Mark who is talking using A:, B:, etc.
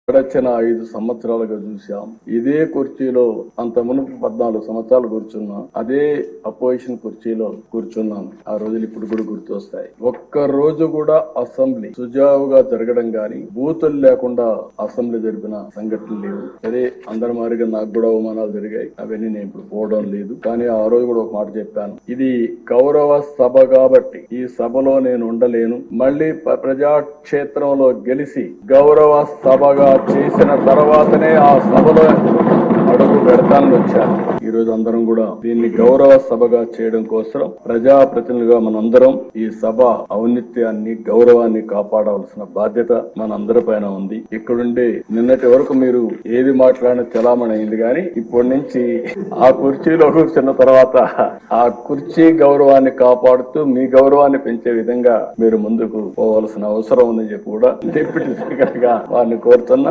A: గడచిన 5 సంవత్సరాలుగా చూశాం. ఇదే కుర్చీలో అంత మునుపు 14 సంవత్సరాలు కూర్చున్నాం. అదే అపోజిషన్ కుర్చీలో కూర్చున్నాను. ఆ రోజులు ఇప్పుడు కూడా గుర్తొస్తాయి. ఒక్క రోజు కూడా అసెంబ్లీ సుజావుగా జరగడం గాని, బూతులు లేకుండా అసెంబ్లీ జరిపిన సంఘటనలు లేవు. సరే, అందరి మారిగా నాకు కూడా అవమానాలు జరిగాయి. అవన్నీ నేను ఇప్పుడు పోవడం లేదు. కానీ ఆ రోజు కూడా ఒక మాట చెప్పాను. ఇది గౌరవ సభ కాబట్టి ఈ సభలో నేను ఉండలేను. మళ్ళీ ప్రజాక్షేత్రంలో గెలిచి గౌరవ సభగా చేసిన తర్వాతనే ఆ సభలో అడుగు పెడతానని వచ్చాను. ఈ రోజు అందరం కూడా దీన్ని గౌరవ సభగా చేయడం కోసం ప్రజాప్రతినిధులుగా మనందరం ఈ సభ ఔన్నత్యాన్ని, గౌరవాన్ని కాపాడవలసిన బాధ్యత మనందరి పైన ఉంది. ఇక్కడుండి నిన్నటి వరకు మీరు ఏది మాట్లాడిన చలామణి అయింది, కానీ ఇప్పటి నుంచి ఆ కుర్చీలో కూర్చున్న తర్వాత ఆ కుర్చీ గౌరవాన్ని కాపాడుతూ మీ గౌరవాన్ని పెంచే విధంగా మీరు ముందుకు పోవలసిన అవసరం ఉందని చెప్పి కూడా డిప్యూటీ స్పీకర్ గా వారిని కోరుతున్నా.